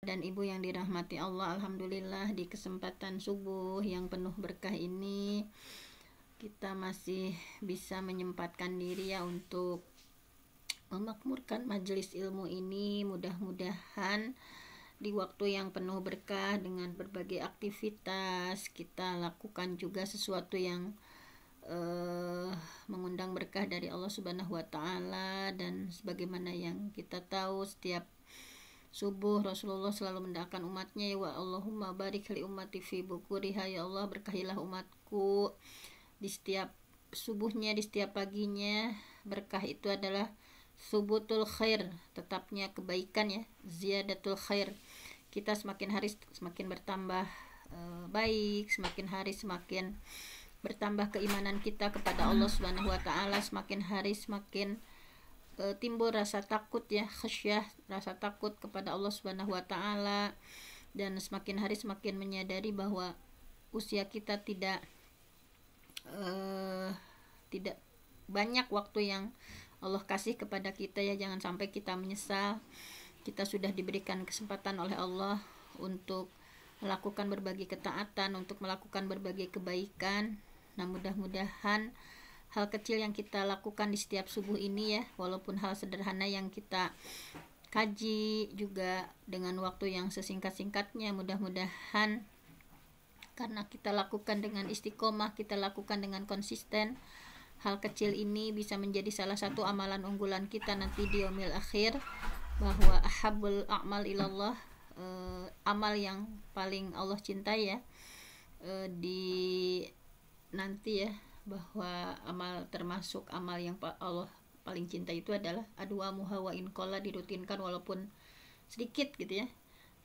Dan ibu yang dirahmati Allah, alhamdulillah di kesempatan subuh yang penuh berkah ini kita masih bisa menyempatkan diri ya untuk memakmurkan majelis ilmu ini. Mudah-mudahan di waktu yang penuh berkah dengan berbagai aktivitas kita lakukan juga sesuatu yang mengundang berkah dari Allah Subhanahu wa taala. Dan sebagaimana yang kita tahu, setiap subuh Rasulullah selalu mendoakan umatnya, wa Allahumma barik li ummati fi bukuriha, ya Allah berkahilah umatku di setiap subuhnya, di setiap paginya. Berkah itu adalah subutul khair, tetapnya kebaikan ya, ziyadatul khair. Kita semakin hari semakin bertambah baik, semakin hari semakin bertambah keimanan kita kepada Allah Subhanahu wa taala, semakin hari semakin timbul rasa takut ya, khasyah, rasa takut kepada Allah Subhanahu wa taala, dan semakin hari semakin menyadari bahwa usia kita tidak banyak waktu yang Allah kasih kepada kita ya. Jangan sampai kita menyesal. Kita sudah diberikan kesempatan oleh Allah untuk melakukan berbagai ketaatan, untuk melakukan berbagai kebaikan. Nah, mudah-mudahan hal kecil yang kita lakukan di setiap subuh ini ya, walaupun hal sederhana yang kita kaji juga dengan waktu yang sesingkat-singkatnya, mudah-mudahan karena kita lakukan dengan istiqomah, kita lakukan dengan konsisten, hal kecil ini bisa menjadi salah satu amalan unggulan kita nanti di yaumil akhir, bahwa ahabul a'mal ilallah, amal yang paling Allah cintai ya, di nanti ya, bahwa amal termasuk amal yang Allah paling cinta itu adalah adwa muhawa inqala, dirutinkan walaupun sedikit gitu ya.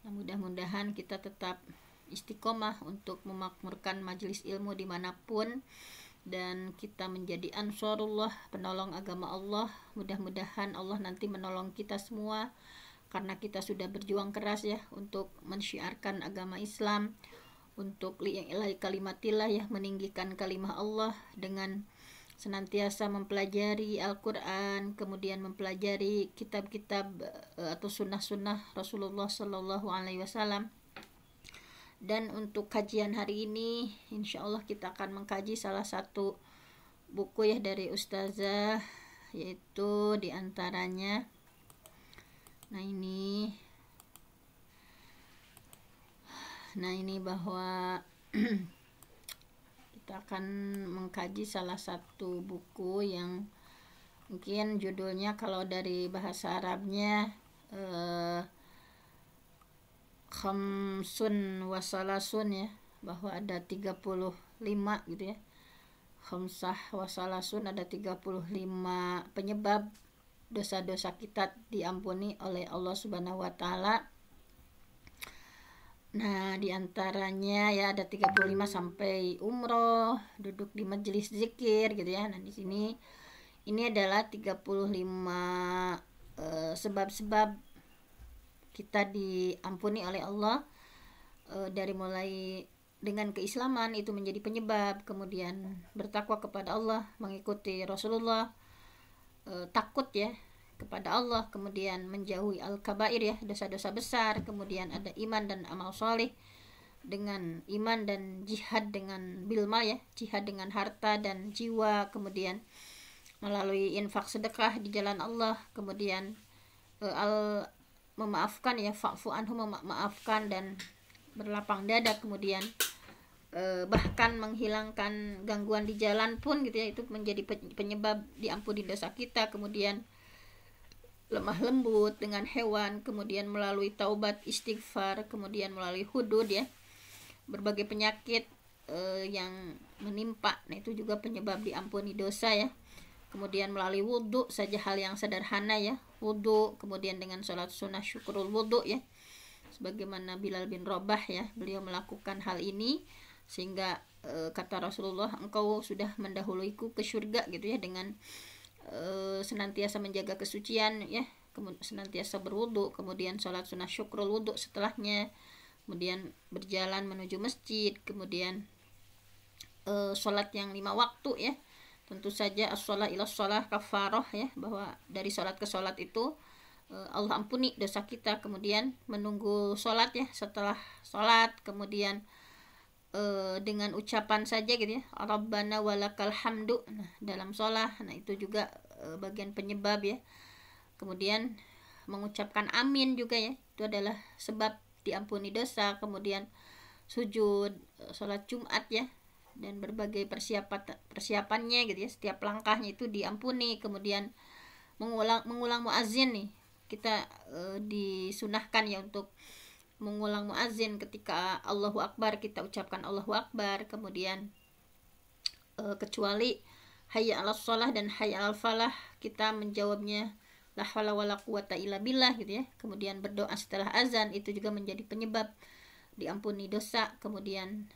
Nah, mudah-mudahan kita tetap istiqomah untuk memakmurkan majelis ilmu dimanapun, dan kita menjadi ansarullah, penolong agama Allah. Mudah-mudahan Allah nanti menolong kita semua karena kita sudah berjuang keras ya untuk mensyiarkan agama Islam, untuk li'ilai kalimatillah ya, meninggikan kalimah Allah dengan senantiasa mempelajari Al-Quran, kemudian mempelajari kitab-kitab atau sunnah-sunnah Rasulullah Sallallahu Alaihi Wasallam. Dan untuk kajian hari ini, insya Allah kita akan mengkaji salah satu buku ya dari Ustazah, yaitu diantaranya, nah ini bahwa kita akan mengkaji salah satu buku yang mungkin judulnya kalau dari bahasa Arabnya khamsun wasalasun ya, bahwa ada 35 gitu ya, khamsah wasalasun, ada 35 penyebab dosa-dosa kita diampuni oleh Allah Subhanahu wa taala. Nah, diantaranya ya ada 35 sampai umroh, duduk di majelis zikir gitu ya. Nah, di sini ini adalah 35 sebab-sebab kita diampuni oleh Allah, dari mulai dengan keislaman itu menjadi penyebab, kemudian bertakwa kepada Allah, mengikuti Rasulullah, takut ya kepada Allah, kemudian menjauhi al-kabair ya, dosa-dosa besar, kemudian ada iman dan amal soleh, dengan iman dan jihad dengan bilma ya, jihad dengan harta dan jiwa, kemudian melalui infak sedekah di jalan Allah, kemudian memaafkan ya, fa'fu anhu, memaafkan dan berlapang dada, kemudian bahkan menghilangkan gangguan di jalan pun gitu ya, itu menjadi penyebab diampuni dosa kita. Kemudian lemah lembut dengan hewan, kemudian melalui taubat istighfar, kemudian melalui hudud ya, berbagai penyakit yang menimpa, nah itu juga penyebab diampuni dosa ya. Kemudian melalui wudhu saja, hal yang sederhana ya, wudhu, kemudian dengan sholat sunnah syukurul wudhu ya, sebagaimana Bilal bin Rabah ya, beliau melakukan hal ini sehingga kata Rasulullah, engkau sudah mendahuluiku ke surga gitu ya, dengan senantiasa menjaga kesucian ya, senantiasa berwudu, kemudian sholat sunnah syukrul wudu setelahnya, kemudian berjalan menuju masjid, kemudian sholat yang 5 waktu ya. Tentu saja as-sholat ila sholat kafarah ya, bahwa dari sholat ke sholat itu Allah ampuni dosa kita, kemudian menunggu sholat ya, setelah sholat kemudian dengan ucapan saja gitu ya, Rabbana walakal hamdu, nah dalam sholat, nah itu juga bagian penyebab ya. Kemudian mengucapkan amin juga ya, itu adalah sebab diampuni dosa. Kemudian sujud sholat Jumat ya, dan berbagai persiapannya gitu ya, setiap langkahnya itu diampuni. Kemudian mengulang muazin nih, kita disunahkan ya untuk mengulang muazin ketika Allahu Akbar, kita ucapkan Allahu Akbar. Kemudian kecuali hayya 'alas shalah dan hayya 'alal falah, kita menjawabnya la haula wala quwata illa billah gitu ya. Kemudian berdoa setelah azan, itu juga menjadi penyebab diampuni dosa. Kemudian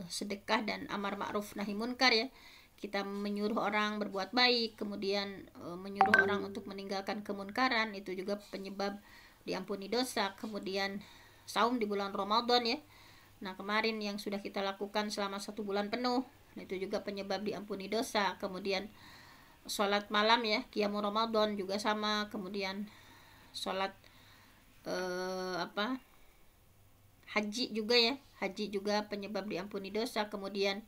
sedekah dan amar ma'ruf nahi munkar ya, kita menyuruh orang berbuat baik, kemudian menyuruh orang untuk meninggalkan kemunkaran, itu juga penyebab diampuni dosa. Kemudian saum di bulan Ramadan ya, nah kemarin yang sudah kita lakukan selama 1 bulan penuh, nah itu juga penyebab diampuni dosa. Kemudian sholat malam ya, qiyamul Ramadan juga sama. Kemudian sholat haji juga ya, haji juga penyebab diampuni dosa. Kemudian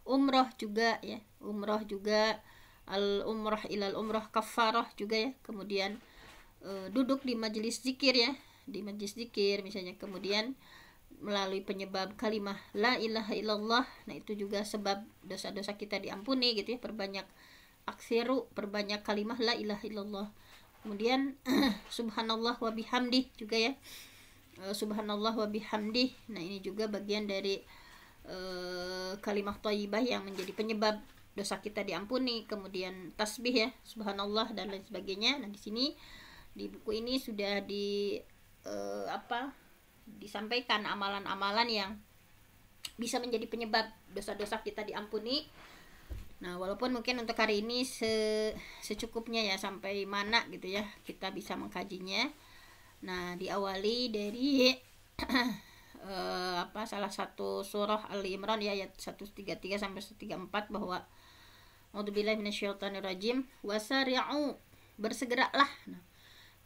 umroh juga ya, umroh juga, al umroh ilal umroh kafarah juga ya. Kemudian duduk di majelis zikir ya, di majelis zikir misalnya, kemudian melalui penyebab kalimah la ilaha illallah, nah itu juga sebab dosa-dosa kita diampuni gitu ya. Perbanyak aksiru, perbanyak kalimah la ilaha illallah. Kemudian subhanallah wa bihamdih juga ya, subhanallah wa bihamdih, nah ini juga bagian dari kalimah thayyibah yang menjadi penyebab dosa kita diampuni. Kemudian tasbih ya, subhanallah dan lain sebagainya. Nah di sini di buku ini sudah disampaikan amalan-amalan yang bisa menjadi penyebab dosa-dosa kita diampuni. Nah walaupun mungkin untuk hari ini secukupnya ya, sampai mana gitu ya kita bisa mengkajinya. Nah diawali dari salah satu surah Ali Imran ya, ayat 133 sampai 134, bahwa a'udzubillahi minasyaitonirrajim, wasari'u, bersegeralah. Nah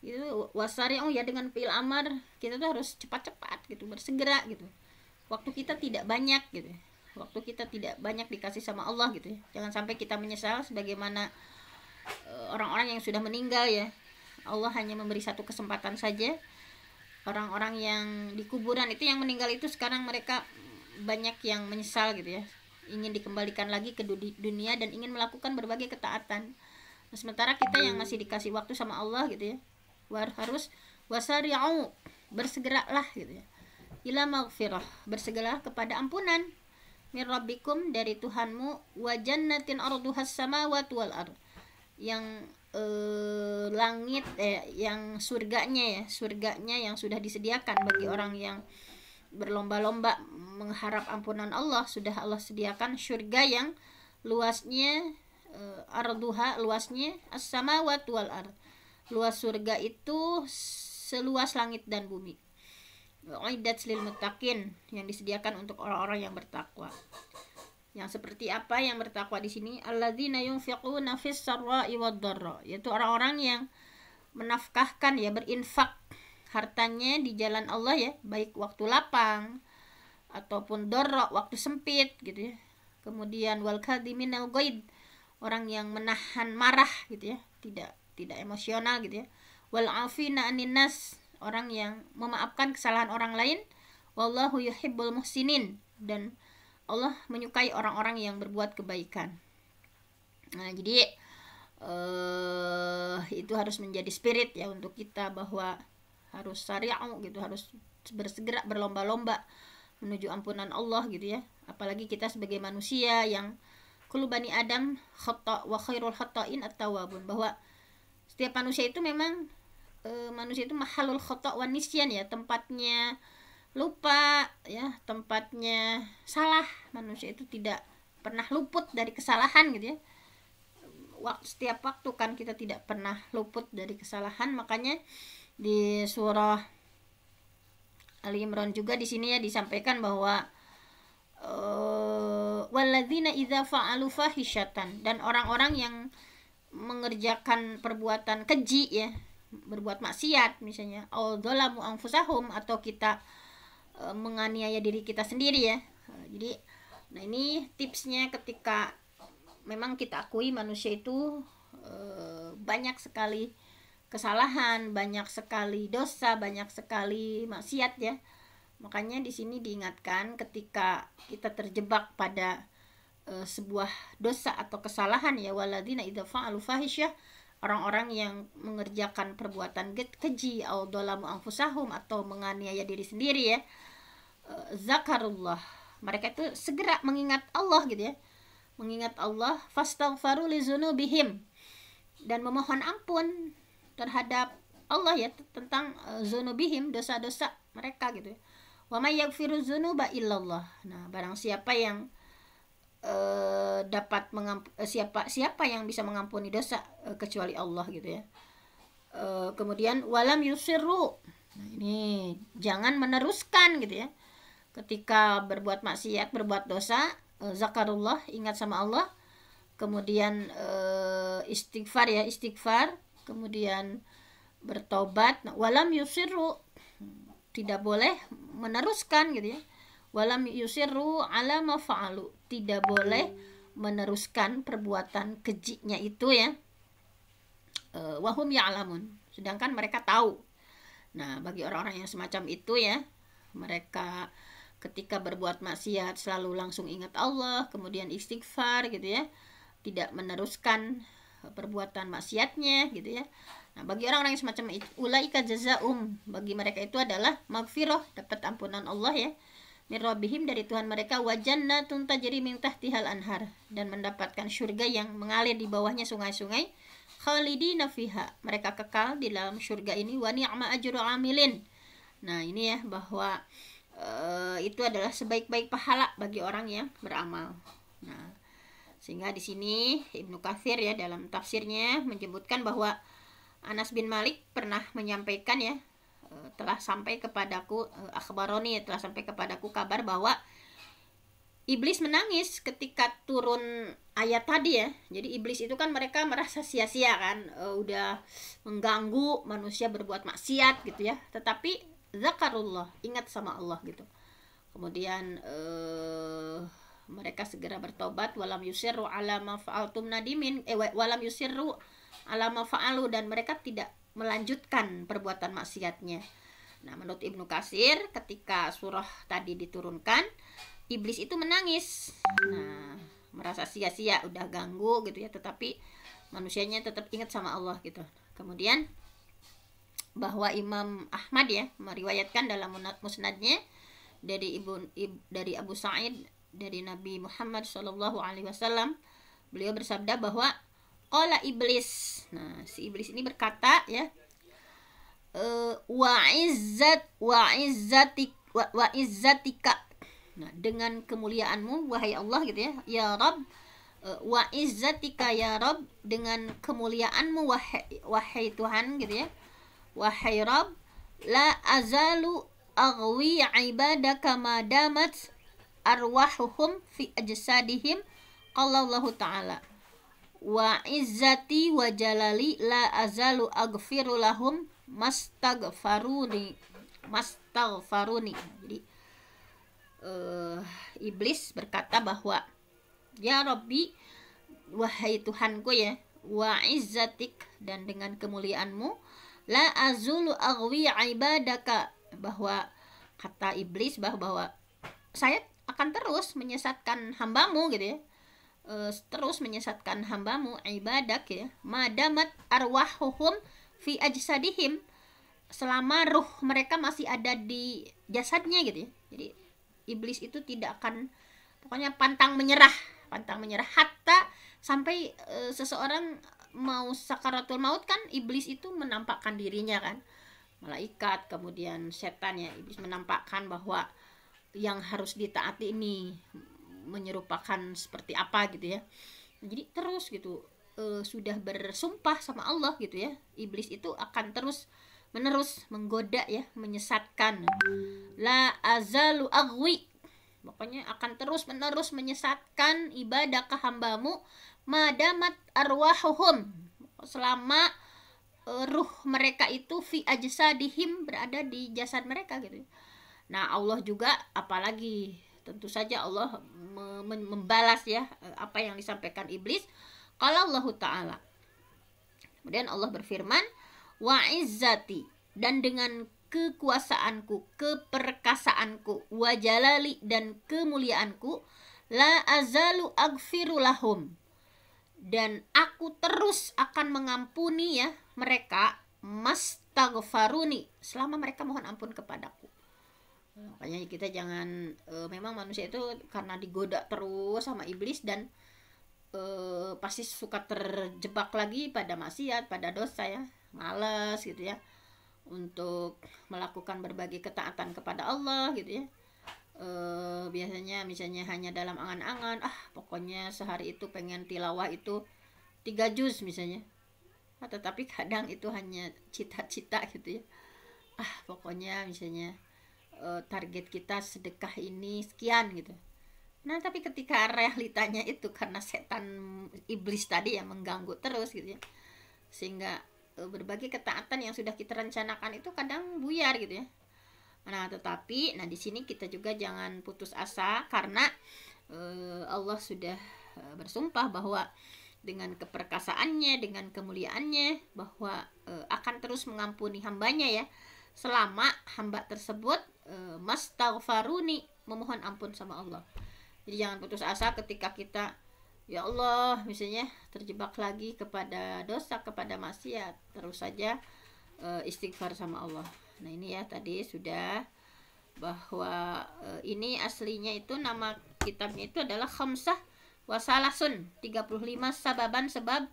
itu wasari'u ya, dengan fi'il amar, kita tuh harus cepat-cepat gitu, bersegera gitu. Waktu kita tidak banyak gitu, waktu kita tidak banyak dikasih sama Allah gitu ya. Jangan sampai kita menyesal sebagaimana orang-orang yang sudah meninggal ya. Allah hanya memberi satu kesempatan saja. Orang-orang yang di kuburan itu, yang meninggal itu, sekarang mereka banyak yang menyesal gitu ya, ingin dikembalikan lagi ke dunia dan ingin melakukan berbagai ketaatan. Nah, sementara kita yang masih dikasih waktu sama Allah gitu ya, harus wasari'u, bersegeralah gitu ya, ila maghfirah, bersegeralah kepada ampunan, mir rabbikum, dari Tuhanmu, wa jannatin arduhas samawati wal ard, yang langit yang surganya yang sudah disediakan bagi orang yang berlomba-lomba mengharap ampunan Allah. Sudah Allah sediakan surga yang luasnya arduha, luasnya as-samawati wal ard, luas surga itu seluas langit dan bumi. Uiddat lil muttaqin, yang disediakan untuk orang-orang yang bertakwa. Yang seperti apa yang bertakwa di sini? Alladzina yunfiquna fis sarra'i wad dharra, yaitu orang-orang yang menafkahkan ya, berinfak hartanya di jalan Allah ya, baik waktu lapang ataupun dharra, waktu sempit gitu ya. Kemudian wal kadhiminal ghaid, orang yang menahan marah gitu ya, tidak emosional gitu ya. Wal afina 'anin nas, orang yang memaafkan kesalahan orang lain. Wallahu yuhibbul muhsinin, dan Allah menyukai orang-orang yang berbuat kebaikan. Nah, jadi itu harus menjadi spirit ya untuk kita, bahwa harus sari'u gitu, harus bersegera, berlomba-lomba menuju ampunan Allah gitu ya. Apalagi kita sebagai manusia yang kullu bani Adam khata' wa khairul khata'in at-tawwabun, bahwa setiap manusia itu memang manusia itu mahalul khata' wa nisyan ya, tempatnya lupa ya, tempatnya salah. Manusia itu tidak pernah luput dari kesalahan gitu ya. Setiap waktu kan kita tidak pernah luput dari kesalahan. Makanya di surah Ali Imran juga di sini ya disampaikan bahwa walladzina idza fa'alu fahisyatan, dan orang-orang yang mengerjakan perbuatan keji ya, berbuat maksiat, misalnya dzalamu anfusahum, atau kita menganiaya diri kita sendiri ya. Jadi nah ini tipsnya, ketika memang kita akui manusia itu banyak sekali kesalahan, banyak sekali dosa, banyak sekali maksiat ya. Makanya di sini diingatkan ketika kita terjebak pada sebuah dosa atau kesalahan ya, waladina idza fa'alu fahisyah, orang-orang yang mengerjakan perbuatan keji, au dzalamu anfusahum, atau menganiaya diri sendiri ya, zakarullah, mereka itu segera mengingat Allah gitu ya, mengingat Allah, fastaghfaru lizunubihim, dan memohon ampun terhadap Allah ya tentang zunubihim, dosa-dosa mereka gitu ya. Wa may yaghfiru dzunuba illallah. Nah, barang siapa yang dapat siapa yang bisa mengampuni dosa kecuali Allah gitu ya. Kemudian walam yusirru. Nah, ini jangan meneruskan gitu ya. Ketika berbuat maksiat, berbuat dosa, zakarullah, ingat sama Allah. Kemudian istighfar ya, istighfar, kemudian bertobat. Nah, walam yusirru, tidak boleh meneruskan gitu ya. Walam yusirru ala ma fa'alu, tidak boleh meneruskan perbuatan kejinya itu ya. Wahum ya'lamun, sedangkan mereka tahu. Nah, bagi orang-orang yang semacam itu ya, mereka ketika berbuat maksiat selalu langsung ingat Allah, kemudian istighfar gitu ya, tidak meneruskan perbuatan maksiatnya gitu ya. Nah, bagi orang-orang yang semacam itu, ulaika jazaum, bagi mereka itu adalah maghfirah, dapat ampunan Allah ya, min rabbihim, dari Tuhan mereka, wa jannatun tajri min tahtihal anhar, dan mendapatkan surga yang mengalir di bawahnya sungai-sungai, khalidina fiha, mereka kekal di dalam surga ini, wa ni'ma ajru amilin. Nah, ini ya, bahwa itu adalah sebaik-baik pahala bagi orang yang beramal. Nah, sehingga di sini Ibnu Katsir ya dalam tafsirnya menyebutkan bahwa Anas bin Malik pernah menyampaikan ya, telah sampai kepadaku akhbaroni, telah sampai kepadaku kabar bahwa iblis menangis ketika turun ayat tadi ya. Jadi iblis itu kan mereka merasa sia-sia kan, udah mengganggu manusia berbuat maksiat gitu ya. Tetapi zakarullah, ingat sama Allah gitu. Kemudian mereka segera bertobat, walam yusirru ala ma fa'altum nadimin, walam yusirru ala ma fa'alu, dan mereka tidak melanjutkan perbuatan maksiatnya. Nah, menurut Ibnu Katsir, ketika surah tadi diturunkan, iblis itu menangis. Nah, merasa sia-sia, udah ganggu gitu ya, tetapi manusianya tetap ingat sama Allah gitu. Kemudian bahwa Imam Ahmad ya meriwayatkan dalam musnadnya dari dari Abu Sa'id, dari Nabi Muhammad SAW, beliau bersabda bahwa qala iblis. Nah, si iblis ini berkata ya, wa izzatika. Nah, dengan kemuliaanmu wahai Allah gitu ya, ya Rabb, wa izzatika ya Rabb, dengan kemuliaanmu wahai Tuhan gitu ya, wahai Rabb, la azalu aghwi ibadaka ma damat arwahuhum fi ajsadihim, qala Allah Ta'ala, wa izzati wa jalali la azalu aghfiru lahum mastaghfaruni. Jadi iblis berkata bahwa ya Rabbi, wahai Tuhanku ya, wa izzatik, dan dengan kemuliaanmu, la azulu aghwi ibadaka, bahwa kata iblis bahwa saya akan terus menyesatkan hambamu gitu ya, terus menyesatkan hambamu, ibadak ya, madamat arwahuhum fi ajsadihim, selama ruh mereka masih ada di jasadnya gitu ya. Jadi iblis itu tidak akan, pokoknya pantang menyerah hatta sampai seseorang mau sakaratul maut kan, iblis itu menampakkan dirinya kan, malaikat, kemudian setan ya, iblis menampakkan bahwa yang harus ditaati ini menyerupakan seperti apa gitu ya. Jadi terus gitu, sudah bersumpah sama Allah gitu ya, iblis itu akan terus menerus menggoda ya, menyesatkan, la azalu aghwi, pokoknya akan terus menerus menyesatkan ibadah ke hambamu, madamat arwahuhum, selama ruh mereka itu fi ajsadihim, berada di jasad mereka gitu. Nah Allah juga apalagi tentu saja Allah membalas ya apa yang disampaikan iblis. Kalau Allah Ta'ala, kemudian Allah berfirman, wa izzati, dan dengan kekuasaanku, keperkasaanku, wa jalali, dan kemuliaanku, la azalu aghfiru lahum, dan aku terus akan mengampuni ya mereka, mastaghfaruni, selama mereka mohon ampun kepadaku. Makanya kita jangan memang manusia itu karena digoda terus sama iblis dan pasti suka terjebak lagi pada maksiat, pada dosa ya, malas gitu ya untuk melakukan berbagai ketaatan kepada Allah gitu ya. Biasanya misalnya hanya dalam angan-angan, pokoknya sehari itu pengen tilawah itu 3 juz misalnya, tetapi kadang itu hanya cita-cita gitu ya. Pokoknya misalnya target kita sedekah ini sekian gitu. Nah tapi ketika realitanya itu karena setan iblis tadi yang mengganggu terus gitu ya, sehingga berbagai ketaatan yang sudah kita rencanakan itu kadang buyar gitu ya. Nah tetapi di sini kita juga jangan putus asa, karena Allah sudah bersumpah bahwa dengan keperkasaannya, dengan kemuliaannya, bahwa akan terus mengampuni hambanya ya, selama hamba tersebut mastaghfaruni, memohon ampun sama Allah. Jadi jangan putus asa ketika kita ya Allah misalnya terjebak lagi kepada dosa, kepada maksiat, terus saja istighfar sama Allah. Nah ini ya tadi sudah bahwa ini aslinya itu nama kitabnya itu adalah Khamsah Wasalasun, 35 sababan sebab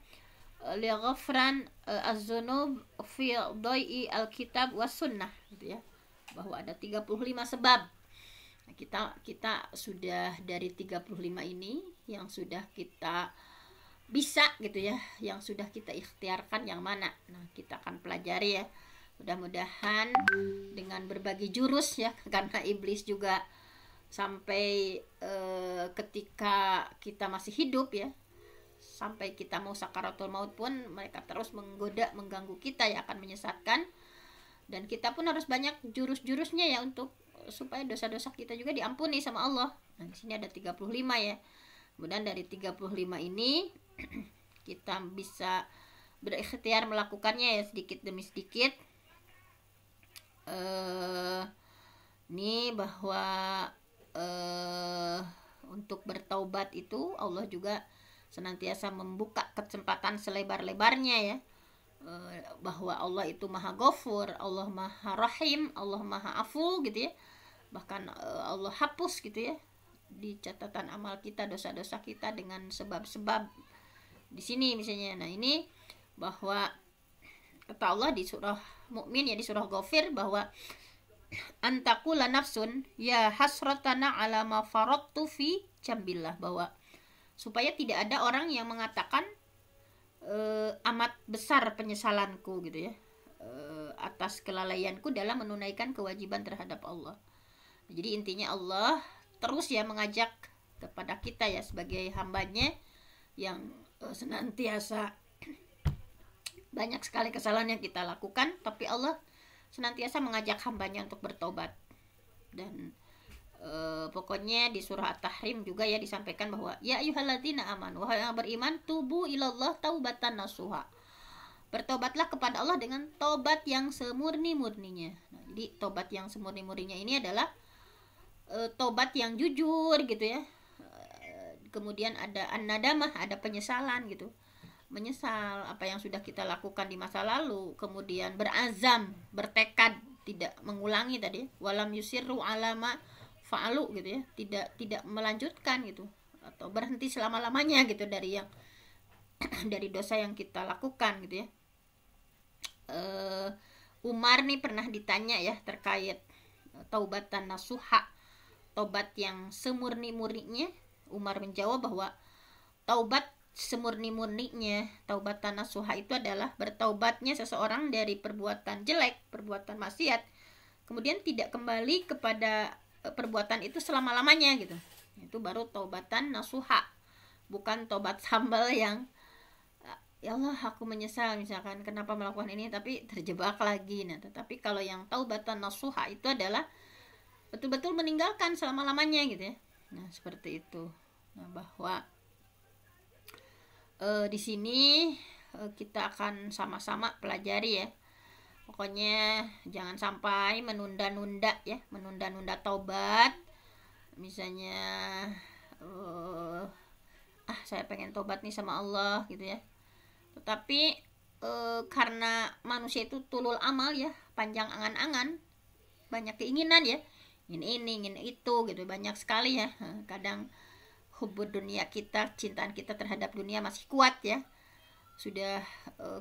li ghafran az-zunub fi doi al-kitab was sunnah gitu ya, bahwa ada 35 sebab. Nah, kita sudah dari 35 ini yang sudah kita bisa gitu ya, yang sudah kita ikhtiarkan yang mana. Nah kita akan pelajari ya, mudah-mudahan dengan berbagai jurus ya, karena iblis juga sampai ketika kita masih hidup ya, sampai kita mau sakaratul maut pun mereka terus menggoda, mengganggu kita ya, akan menyesatkan. Dan kita pun harus banyak jurus-jurusnya ya untuk supaya dosa-dosa kita juga diampuni sama Allah. Nah di sini ada 35 ya. Kemudian dari 35 ini kita bisa berikhtiar melakukannya ya, sedikit demi sedikit. Ini bahwa untuk bertaubat itu Allah juga senantiasa membuka kesempatan selebar-lebarnya ya, bahwa Allah itu maha ghafur, Allah maha rahim, Allah maha afu gitu ya. Bahkan Allah hapus gitu ya di catatan amal kita dosa-dosa kita dengan sebab-sebab di sini misalnya. Nah ini bahwa kata Allah di surah Mukmin ya, di surah Ghafir, bahwa antakula nafsun ya hasratana ala ma faradtu fi jambillah, bahwa supaya tidak ada orang yang mengatakan amat besar penyesalanku gitu ya, atas kelalaianku dalam menunaikan kewajiban terhadap Allah. Jadi intinya Allah terus ya mengajak kepada kita ya sebagai hambanya yang senantiasa banyak sekali kesalahan yang kita lakukan, tapi Allah senantiasa mengajak hambanya untuk bertobat. Dan pokoknya di surah At-Tahrim juga ya disampaikan bahwa ya ayyuhalladzina amanu, wahai yang beriman, tubu ilallah taubatan nasuha, bertobatlah kepada Allah dengan tobat yang semurni-murninya. Nah, jadi tobat yang semurni-murninya ini adalah tobat yang jujur gitu ya. Kemudian ada an-nadamah, ada penyesalan gitu, menyesal apa yang sudah kita lakukan di masa lalu, kemudian berazam, bertekad tidak mengulangi tadi, walam yusirru alama fa'alu gitu ya, tidak melanjutkan gitu, atau berhenti selama-lamanya gitu dari yang dari dosa yang kita lakukan gitu ya. Umar nih pernah ditanya ya terkait taubatan nasuha, tobat yang semurni-murninya. Umar menjawab bahwa taubat semurni-murninya, taubatan nasuha itu adalah bertaubatnya seseorang dari perbuatan jelek, perbuatan maksiat, kemudian tidak kembali kepada perbuatan itu selama-lamanya gitu. Itu baru taubatan nasuha, bukan tobat sambal yang ya Allah aku menyesal misalkan kenapa melakukan ini, tapi terjebak lagi. Nah tetapi kalau yang taubatan nasuha itu adalah betul-betul meninggalkan selama-lamanya gitu ya. Nah seperti itu. Nah bahwa di sini kita akan sama-sama pelajari ya. Pokoknya jangan sampai menunda-nunda ya, menunda-nunda taubat. Misalnya saya pengen tobat nih sama Allah gitu ya. Tetapi karena manusia itu tulul amal ya, panjang angan-angan, banyak keinginan ya, ingin ini ingin itu gitu, banyak sekali ya. Kadang hubud dunia kita, cintaan kita terhadap dunia masih kuat ya, sudah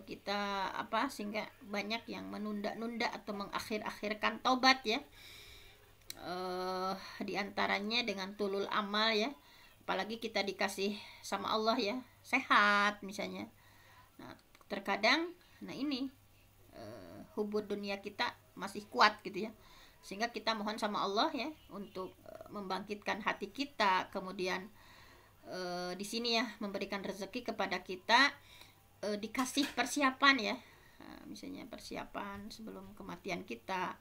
kita sehingga banyak yang menunda-nunda atau mengakhir-akhirkan taubat ya. Diantaranya dengan tulul amal ya, apalagi kita dikasih sama Allah ya sehat misalnya. Nah terkadang ini hubud dunia kita masih kuat gitu ya, sehingga kita mohon sama Allah ya untuk membangkitkan hati kita, kemudian di sini ya memberikan rezeki kepada kita, dikasih persiapan ya. Nah, misalnya persiapan sebelum kematian kita,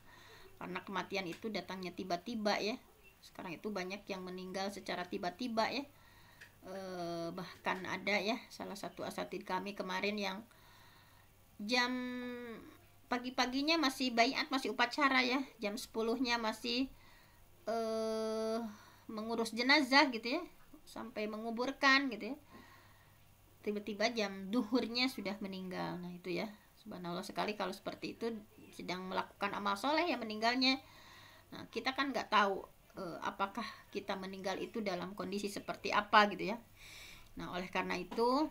karena kematian itu datangnya tiba-tiba ya. Sekarang itu banyak yang meninggal secara tiba-tiba ya. Bahkan ada ya salah satu asatid kami kemarin yang jam pagi-paginya masih baiat, masih upacara ya, jam 10-nya masih mengurus jenazah gitu ya, sampai menguburkan gitu ya. Tiba-tiba jam duhurnya sudah meninggal. Nah itu ya, subhanallah sekali kalau seperti itu, sedang melakukan amal soleh ya meninggalnya. Nah kita kan nggak tahu apakah kita meninggal itu dalam kondisi seperti apa gitu ya. Nah oleh karena itu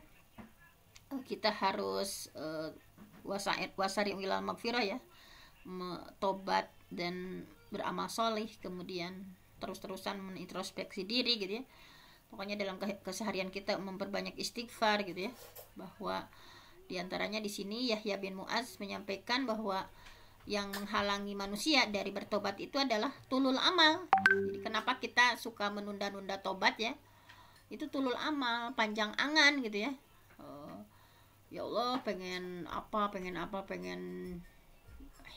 kita harus wasari ilal magfirah ya, tobat dan beramal soleh, kemudian terus-terusan menintrospeksi diri gitu ya. Pokoknya dalam keseharian kita memperbanyak istighfar gitu ya. Bahwa diantaranya di sini Yahya bin Mu'adz menyampaikan bahwa yang menghalangi manusia dari bertobat itu adalah tulul amal. Jadi kenapa kita suka menunda-nunda tobat ya? Itu tulul amal, panjang angan gitu ya. Ya Allah pengen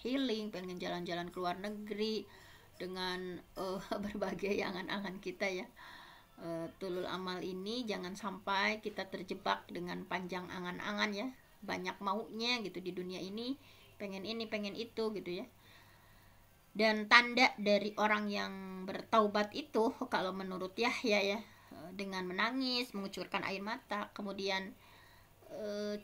healing, pengen jalan-jalan ke luar negeri dengan berbagai angan-angan kita ya. Tulul amal ini jangan sampai kita terjebak dengan panjang angan-angan ya, banyak maunya gitu di dunia ini, pengen ini pengen itu gitu ya. Dan tanda dari orang yang bertaubat itu kalau menurut Yahya ya, dengan menangis, mengucurkan air mata, kemudian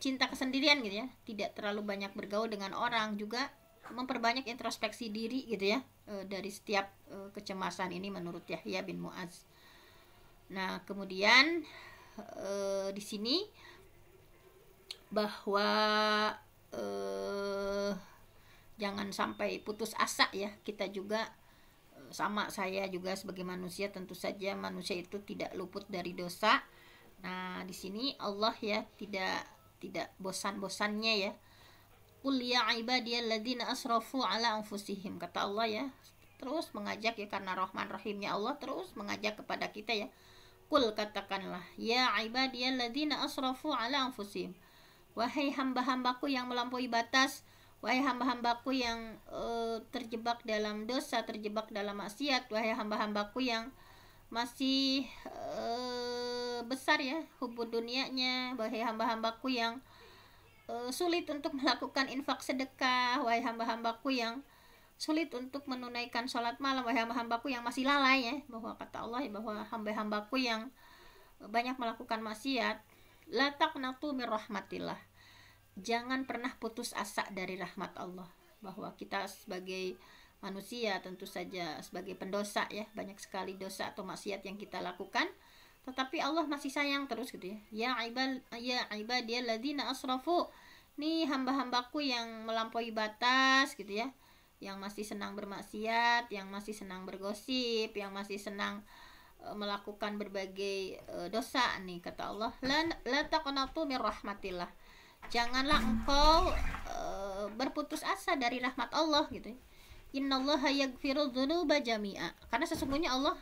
cinta kesendirian gitu ya, tidak terlalu banyak bergaul dengan orang, juga memperbanyak introspeksi diri gitu ya, dari setiap kecemasan ini menurut Yahya bin Mu'adz. Nah kemudian di sini bahwa jangan sampai putus asa ya. Kita juga sama, saya juga sebagai manusia, tentu saja manusia itu tidak luput dari dosa. Nah di sini Allah ya tidak bosan-bosannya ya, qul ya ibadiyalladzina asrafu ala anfusihim, kata Allah ya, terus mengajak ya, karena Rahman Rahimnya Allah terus mengajak kepada kita ya. Qul, katakanlah, ya ibadiyalladzina asrafu ala anfusihim, wahai hamba-hambaku yang melampaui batas, wahai hamba-hambaku yang terjebak dalam dosa, terjebak dalam maksiat, wahai hamba-hambaku yang masih besar ya hubud dunianya, wahai hamba-hambaku yang sulit untuk melakukan infak sedekah, wahai hamba-hambaku yang sulit untuk menunaikan sholat malam, wahai hamba-hambaku yang masih lalai ya, bahwa kata Allah ya, bahwa hamba-hambaku yang banyak melakukan maksiat, la taqnatu min rahmatillah, jangan pernah putus asa dari rahmat Allah. Bahwa kita sebagai manusia tentu saja sebagai pendosa ya, banyak sekali dosa atau maksiat yang kita lakukan, tetapi Allah masih sayang terus gitu ya. Ya ibadiyalladzina asrafu, nih hamba-hambaku yang melampaui batas gitu ya, yang masih senang bermaksiat, yang masih senang bergosip, yang masih senang melakukan berbagai dosa nih, kata Allah, la taqnatu min rahmatillah, janganlah engkau berputus asa dari rahmat Allah gitu. Innallaha yaghfiru dzunuba jami'a, karena sesungguhnya Allah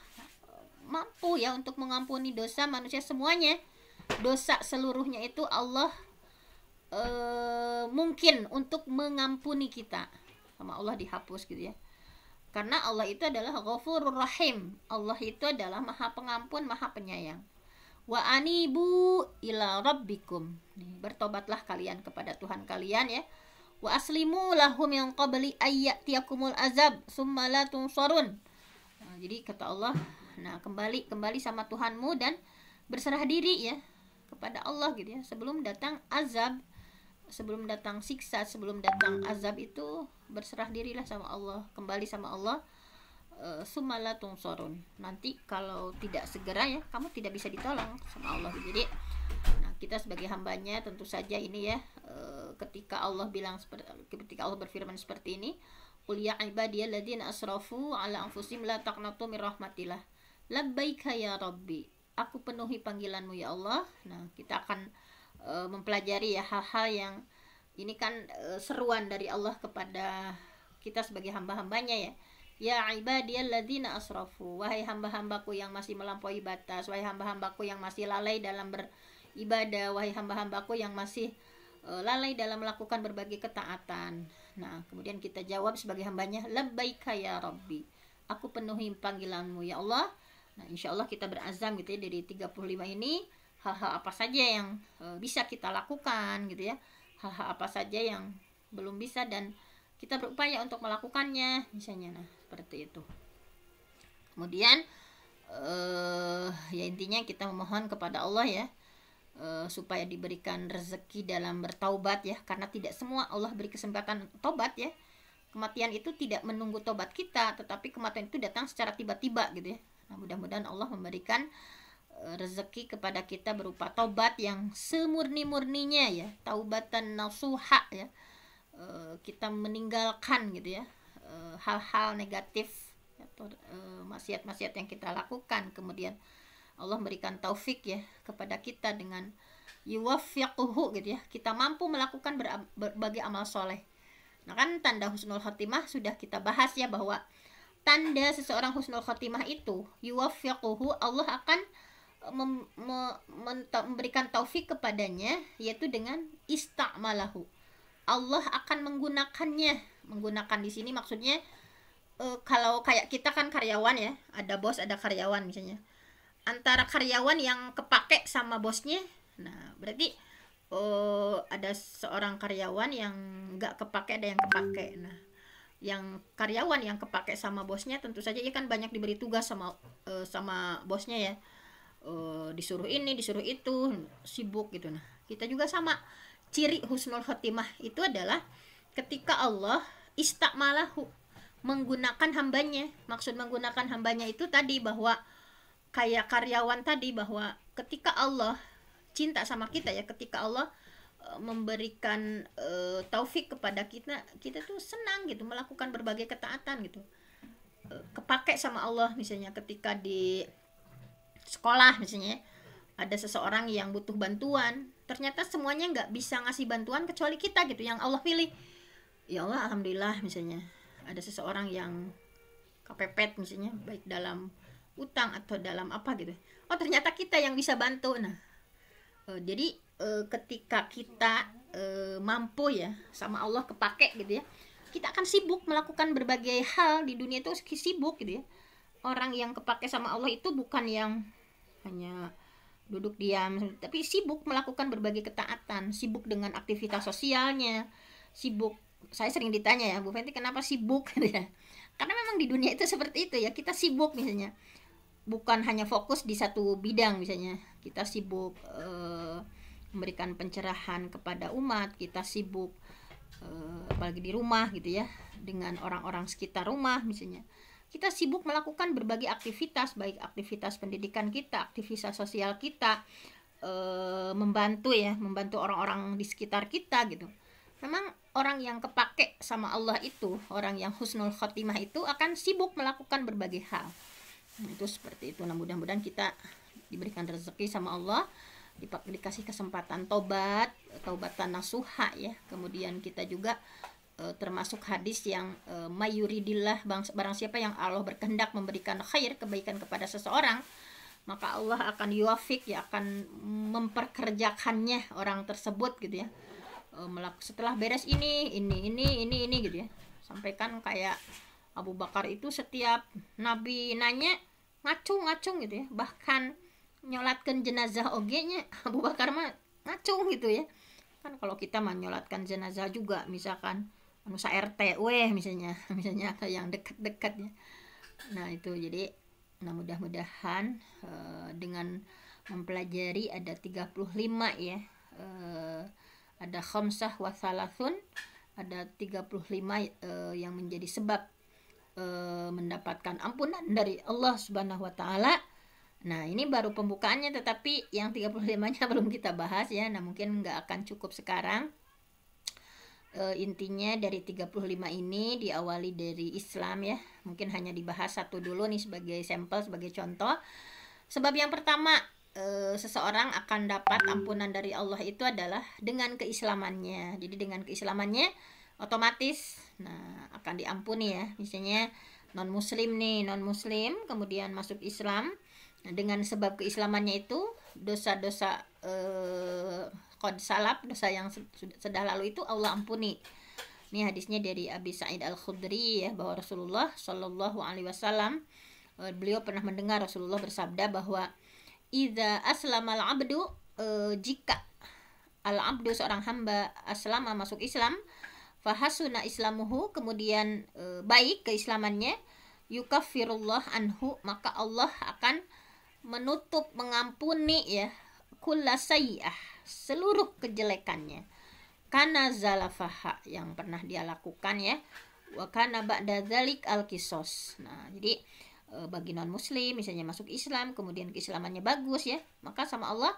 mampu ya untuk mengampuni dosa manusia semuanya. Dosa seluruhnya itu Allah mungkin untuk mengampuni kita, sama Allah dihapus gitu ya. Karena Allah itu adalah Ghafurur Rahim. Allah itu adalah Maha Pengampun, Maha Penyayang. Wa anibu ila rabbikum. Bertobatlah kalian kepada Tuhan kalian ya. Wa aslimu lahum yang qabli ayyatiyakumul azab summa la tunsarun. Nah, jadi kata Allah, nah kembali sama Tuhanmu dan berserah diri ya kepada Allah gitu ya. Sebelum datang azab, sebelum datang siksa, sebelum datang azab itu berserah dirilah sama Allah, kembali sama Allah. Sumala tungsorun, nanti kalau tidak segera ya kamu tidak bisa ditolong sama Allah. Jadi nah, kita sebagai hambanya tentu saja ini ya, ketika Allah berfirman seperti ini, qul ya ibadiyalladzina asrafu ala anfusihim la taqnatu mir rahmatillah labbaika ya rabbi, aku penuhi panggilanmu ya Allah. Nah kita akan mempelajari ya hal-hal yang ini kan seruan dari Allah kepada kita sebagai hamba-hambanya ya. Ya ibadiyalladzina asrafu, wahai hamba-hambaku yang masih melampaui batas, wahai hamba-hambaku yang masih lalai dalam beribadah, wahai hamba-hambaku yang masih lalai dalam melakukan berbagai ketaatan. Nah kemudian kita jawab sebagai hambanya, labbaika ya rabbi, aku penuhi panggilanmu ya Allah. Nah insya Allah kita berazam gitu ya, dari 35 ini hal-hal apa saja yang bisa kita lakukan gitu ya, hal-hal apa saja yang belum bisa dan kita berupaya untuk melakukannya misalnya. Nah seperti itu. Kemudian ya intinya kita memohon kepada Allah ya, supaya diberikan rezeki dalam bertaubat ya, karena tidak semua Allah beri kesempatan tobat ya. Kematian itu tidak menunggu tobat kita, tetapi kematian itu datang secara tiba-tiba gitu ya. Nah mudah-mudahan Allah memberikan rezeki kepada kita berupa taubat yang semurni-murninya ya, taubatan nasuha ya. Kita meninggalkan gitu ya hal-hal negatif atau maksiat-maksiat yang kita lakukan. Kemudian Allah memberikan taufik ya kepada kita dengan yuwaffiquhu gitu ya, kita mampu melakukan berbagai amal soleh. Nah kan tanda husnul khotimah sudah kita bahas ya, bahwa tanda seseorang husnul khotimah itu yuwaffiquhu, Allah akan memberikan taufik kepadanya, yaitu dengan ista'malahu, Allah akan menggunakan di sini maksudnya kalau kayak kita kan karyawan ya, ada bos ada karyawan misalnya, antara karyawan yang kepake sama bosnya, nah berarti ada seorang karyawan yang nggak kepake, ada yang kepake. Nah yang karyawan yang kepake sama bosnya tentu saja ia kan banyak diberi tugas sama bosnya ya, disuruh ini disuruh itu, sibuk gitu. Nah kita juga sama, ciri husnul khotimah itu adalah ketika Allah istakmalahu, menggunakan hambanya. Maksud menggunakan hambanya itu tadi bahwa kayak karyawan tadi, bahwa ketika Allah cinta sama kita ya, ketika Allah memberikan taufik kepada kita, kita tuh senang gitu melakukan berbagai ketaatan gitu, kepake sama Allah. Misalnya ketika di sekolah misalnya ada seseorang yang butuh bantuan, ternyata semuanya nggak bisa ngasih bantuan kecuali kita gitu yang Allah pilih. Ya Allah alhamdulillah misalnya ada seseorang yang kepepet misalnya, baik dalam utang atau dalam apa gitu, oh ternyata kita yang bisa bantu. Nah jadi ketika kita mampu ya sama Allah, kepake gitu ya, kita akan sibuk melakukan berbagai hal di dunia itu, sibuk gitu ya. Orang yang kepake sama Allah itu bukan yang hanya duduk diam, tapi sibuk melakukan berbagai ketaatan, sibuk dengan aktivitas sosialnya, sibuk. Saya sering ditanya ya, Bu Fenty kenapa sibuk ya? Karena memang di dunia itu seperti itu ya, kita sibuk misalnya, bukan hanya fokus di satu bidang misalnya, kita sibuk memberikan pencerahan kepada umat, kita sibuk apalagi di rumah gitu ya, dengan orang-orang sekitar rumah misalnya. Kita sibuk melakukan berbagai aktivitas, baik aktivitas pendidikan kita, aktivitas sosial kita, membantu orang-orang di sekitar kita gitu. Memang orang yang kepake sama Allah itu, orang yang husnul khotimah itu akan sibuk melakukan berbagai hal. Nah, itu seperti itu. Nah, mudah-mudahan kita diberikan rezeki sama Allah, dikasih kesempatan taubatan nasuha ya. Kemudian kita juga termasuk hadis yang mayuridillah, barang siapa yang Allah berkehendak memberikan khair, kebaikan kepada seseorang, maka Allah akan yuafik ya, akan memperkerjakannya orang tersebut gitu ya, setelah beres ini gitu ya. Sampaikan kayak Abu Bakar itu setiap Nabi nanya ngacung gitu ya, bahkan nyolatkan jenazah nya Abu Bakar mah ngacung gitu ya. Kan kalau kita mah nyolatkan jenazah juga, misalkan manusia RT misalnya atau yang dekat-dekat ya. Nah itu jadi, nah mudah-mudahan dengan mempelajari ada 35 ya, ada khamsah wa thalathun, ada 35 yang menjadi sebab mendapatkan ampunan dari Allah Subhanahu wa taala. Nah, ini baru pembukaannya, tetapi yang 35-nya belum kita bahas ya. Nah, mungkin nggak akan cukup sekarang. Intinya dari 35 ini diawali dari Islam ya. Mungkin hanya dibahas satu dulu nih sebagai sampel, sebagai contoh. Sebab yang pertama, seseorang akan dapat ampunan dari Allah itu adalah dengan keislamannya. Jadi dengan keislamannya otomatis akan diampuni ya. Misalnya non muslim kemudian masuk Islam. Nah, dengan sebab keislamannya itu dosa-dosa qad salaf, dosa yang sudah lalu itu Allah ampuni. Ini hadisnya dari Abi Sa'id Al-Khudri ya, bahwa Rasulullah Shallallahu alaihi wasallam, beliau pernah mendengar Rasulullah bersabda bahwa idza aslamal abdu, jika al-abdu seorang hamba aslama masuk Islam, fahasuna islamuhu, kemudian baik keislamannya, yukaffirullah anhu, maka Allah akan menutup, mengampuni ya, kulla sayyi'ah, seluruh kejelekannya, kana zalafaha, yang pernah dia lakukan ya, wa kana ba'da dzalik al-qisas. Nah, jadi bagi non muslim misalnya masuk Islam kemudian keislamannya bagus ya, maka sama Allah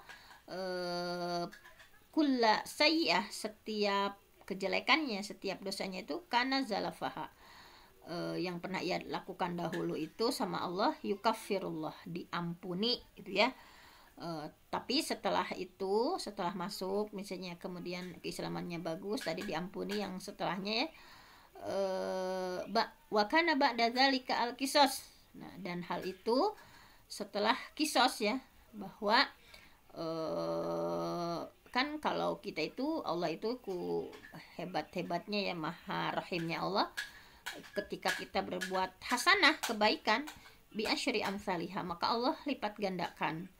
kulla sayyi'ah, setiap kejelekannya, setiap dosanya itu kana zalafaha, yang pernah ia lakukan dahulu itu sama Allah yukaffirullah, diampuni gitu ya. Tapi setelah itu, setelah masuk misalnya kemudian keislamannya bagus, tadi diampuni yang setelahnya ya, wa kana ba'da dzalika al-qisas. Nah, dan hal itu setelah kisos ya, bahwa kan kalau kita itu, Allah itu ku hebat-hebatnya ya, maha rahimnya Allah, ketika kita berbuat hasanah, kebaikan, bi asyri amsalihha, maka Allah lipat gandakan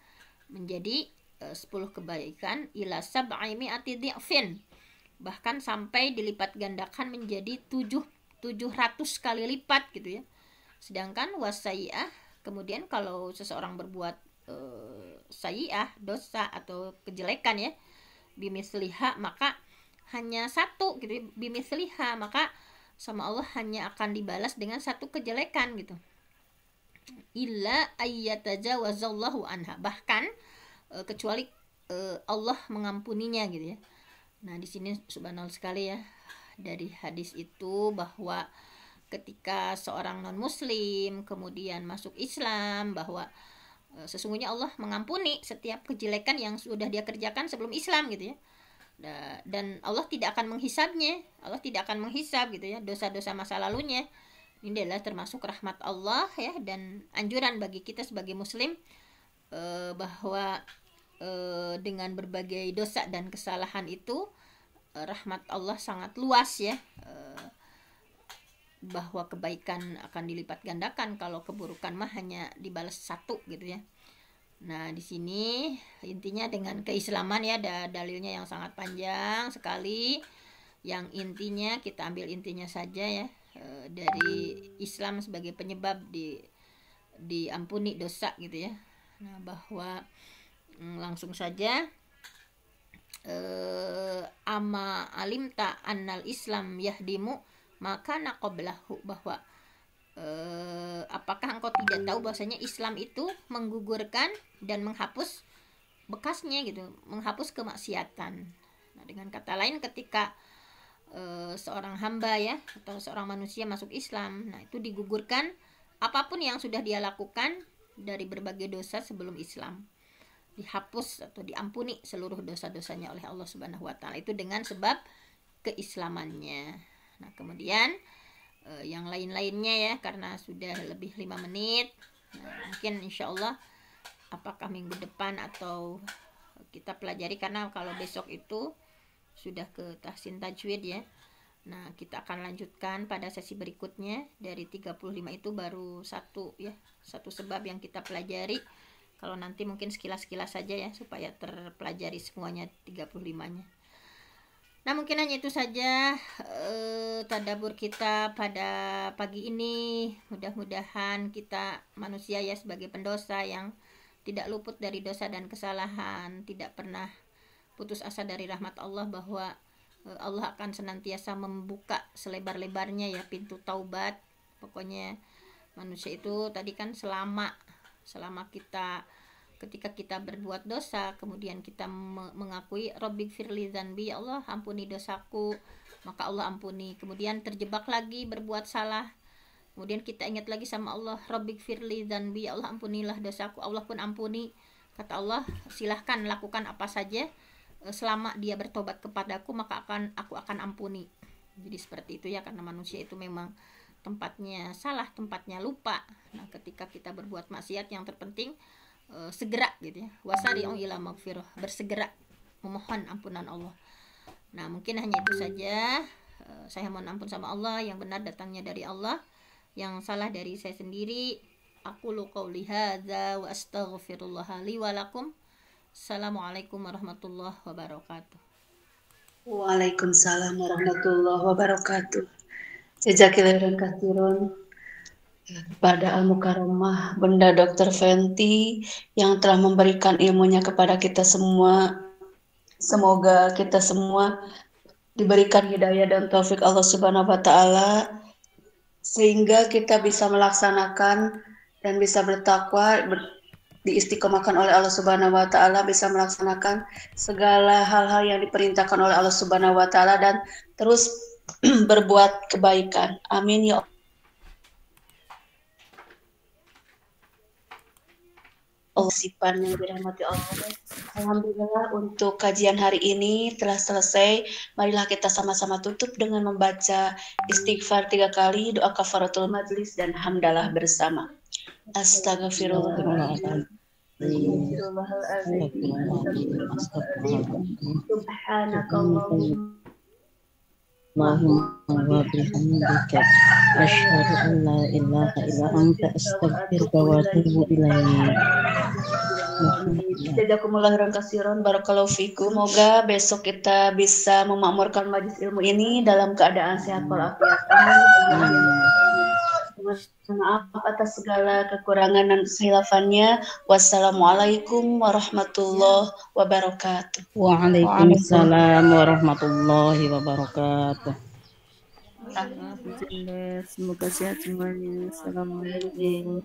menjadi 10 kebaikan ila sab'i mi'ati dhi'fin, bahkan sampai dilipat gandakan menjadi 700 kali lipat gitu ya. Sedangkan wasai'ah, kemudian kalau seseorang berbuat sayi'ah, dosa atau kejelekan ya, bimisliha, maka hanya satu gitu ya, bimisliha, maka sama Allah hanya akan dibalas dengan satu kejelekan gitu, illa ayyatajawazallahu anha, bahkan kecuali Allah mengampuninya gitu ya. Nah, di sini subhanallah sekali ya, dari hadis itu bahwa ketika seorang non muslim kemudian masuk Islam, bahwa sesungguhnya Allah mengampuni setiap kejelekan yang sudah dia kerjakan sebelum Islam gitu ya. Dan Allah tidak akan menghisabnya, Allah tidak akan menghisab gitu ya dosa-dosa masa lalunya. Ini adalah termasuk rahmat Allah ya, dan anjuran bagi kita sebagai muslim bahwa dengan berbagai dosa dan kesalahan itu rahmat Allah sangat luas ya, bahwa kebaikan akan dilipat gandakan, kalau keburukan mah hanya dibalas satu gitu ya. Nah, di sini intinya dengan keislaman ya, ada dalilnya yang sangat panjang sekali. Yang intinya kita ambil intinya saja ya, dari Islam sebagai penyebab diampuni dosa gitu ya. Nah, bahwa langsung saja ama alimta annal Islam yahdimu maka naqoblahu, bahwa apakah engkau tidak tahu bahwasanya Islam itu menggugurkan dan menghapus bekasnya gitu, menghapus kemaksiatan. Nah, dengan kata lain, ketika seorang hamba ya atau seorang manusia masuk Islam, nah itu digugurkan apapun yang sudah dia lakukan dari berbagai dosa sebelum Islam, dihapus atau diampuni seluruh dosa-dosanya oleh Allah Subhanahu wa taala, itu dengan sebab keislamannya. Nah, kemudian yang lain-lainnya ya, karena sudah lebih 5 menit, nah, mungkin insya Allah apakah minggu depan atau kita pelajari, karena kalau besok itu sudah ke tahsin tajwid ya. Nah, kita akan lanjutkan pada sesi berikutnya. Dari 35 itu baru satu ya, satu sebab yang kita pelajari. Kalau nanti mungkin sekilas-sekilas saja ya, supaya terpelajari semuanya 35-nya. Nah, mungkin hanya itu saja tadabbur kita pada pagi ini. Mudah-mudahan kita manusia ya, sebagai pendosa yang tidak luput dari dosa dan kesalahan, tidak pernah putus asa dari rahmat Allah, bahwa Allah akan senantiasa membuka selebar-lebarnya ya pintu taubat. Pokoknya manusia itu tadi kan selama kita, ketika kita berbuat dosa, kemudian kita mengakui Rabbik firli dzanbi, ya Allah ampuni dosaku, maka Allah ampuni. Kemudian terjebak lagi berbuat salah, kemudian kita ingat lagi sama Allah, Rabbik firli dzanbi, ya Allah ampunilah dosaku, Allah pun ampuni. Kata Allah, silahkan lakukan apa saja, selama dia bertobat kepadaku maka aku akan ampuni. Jadi seperti itu ya, karena manusia itu memang tempatnya salah, tempatnya lupa. Nah, ketika kita berbuat maksiat, yang terpenting segera gitu ya, wasari'u ila maghfirah, bersegera memohon ampunan Allah. Nah, mungkin hanya itu saja. Saya mohon ampun sama Allah, yang benar datangnya dari Allah, yang salah dari saya sendiri. Aqulu qouli hadza wa astaghfirullah li wa lakum. Assalamualaikum warahmatullahi wabarakatuh. Waalaikumsalam warahmatullahi wabarakatuh. Jazakillahul khairan kepada Al-Mukarramah Bunda Dr. Fenty yang telah memberikan ilmunya kepada kita semua. Semoga kita semua diberikan hidayah dan taufik Allah Subhanahu wa taala sehingga kita bisa melaksanakan dan bisa bertakwa, diistiqomahkan oleh Allah Subhanahu wa taala, bisa melaksanakan segala hal-hal yang diperintahkan oleh Allah Subhanahu wa taala dan terus berbuat kebaikan. Amin ya Allah. Sipan yang dirahmati Allah. Alhamdulillah untuk kajian hari ini telah selesai. Marilah kita sama-sama tutup dengan membaca istighfar 3 kali, doa kafaratul majlis dan hamdalah bersama. Astagfirullahaladzim. Subhanakallahumma wa bihamdika asyhadu an la ilaha illa anta astaghfiruka wa atubu ilaik. Jazakumullah khairan katsiran, barakallahu fikum. Semoga besok kita bisa memakmurkan majelis ilmu ini dalam keadaan sehat walafiat. Maaf atas segala kekurangan dan kehilafannya. Wassalamualaikum warahmatullahi wabarakatuh. Waalaikumsalam warahmatullahi wabarakatuh. Semoga sehat semuanya. Assalamualaikum.